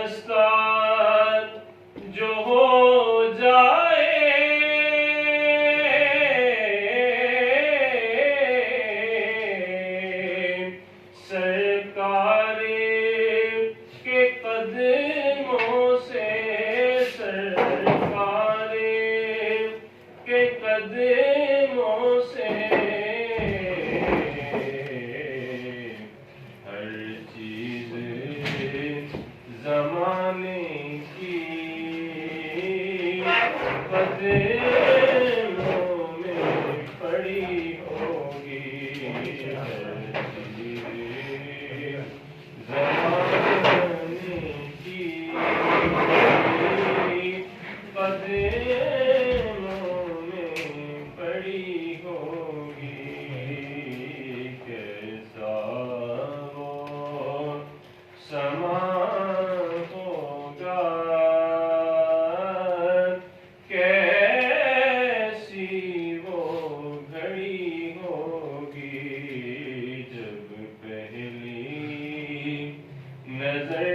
دستار جو ہو جائے سرکار کے قدموں سے، سرکار کے قدموں سے ہر چیز زمانے کی قدموں میں پڑی ہوگی، ہر چیز زمانے کی قدموں میں پڑی ہوگی۔ کیسا وہ سما ہوگا، کیسی وہ گھڑی ہوگی، جب پہلی نظر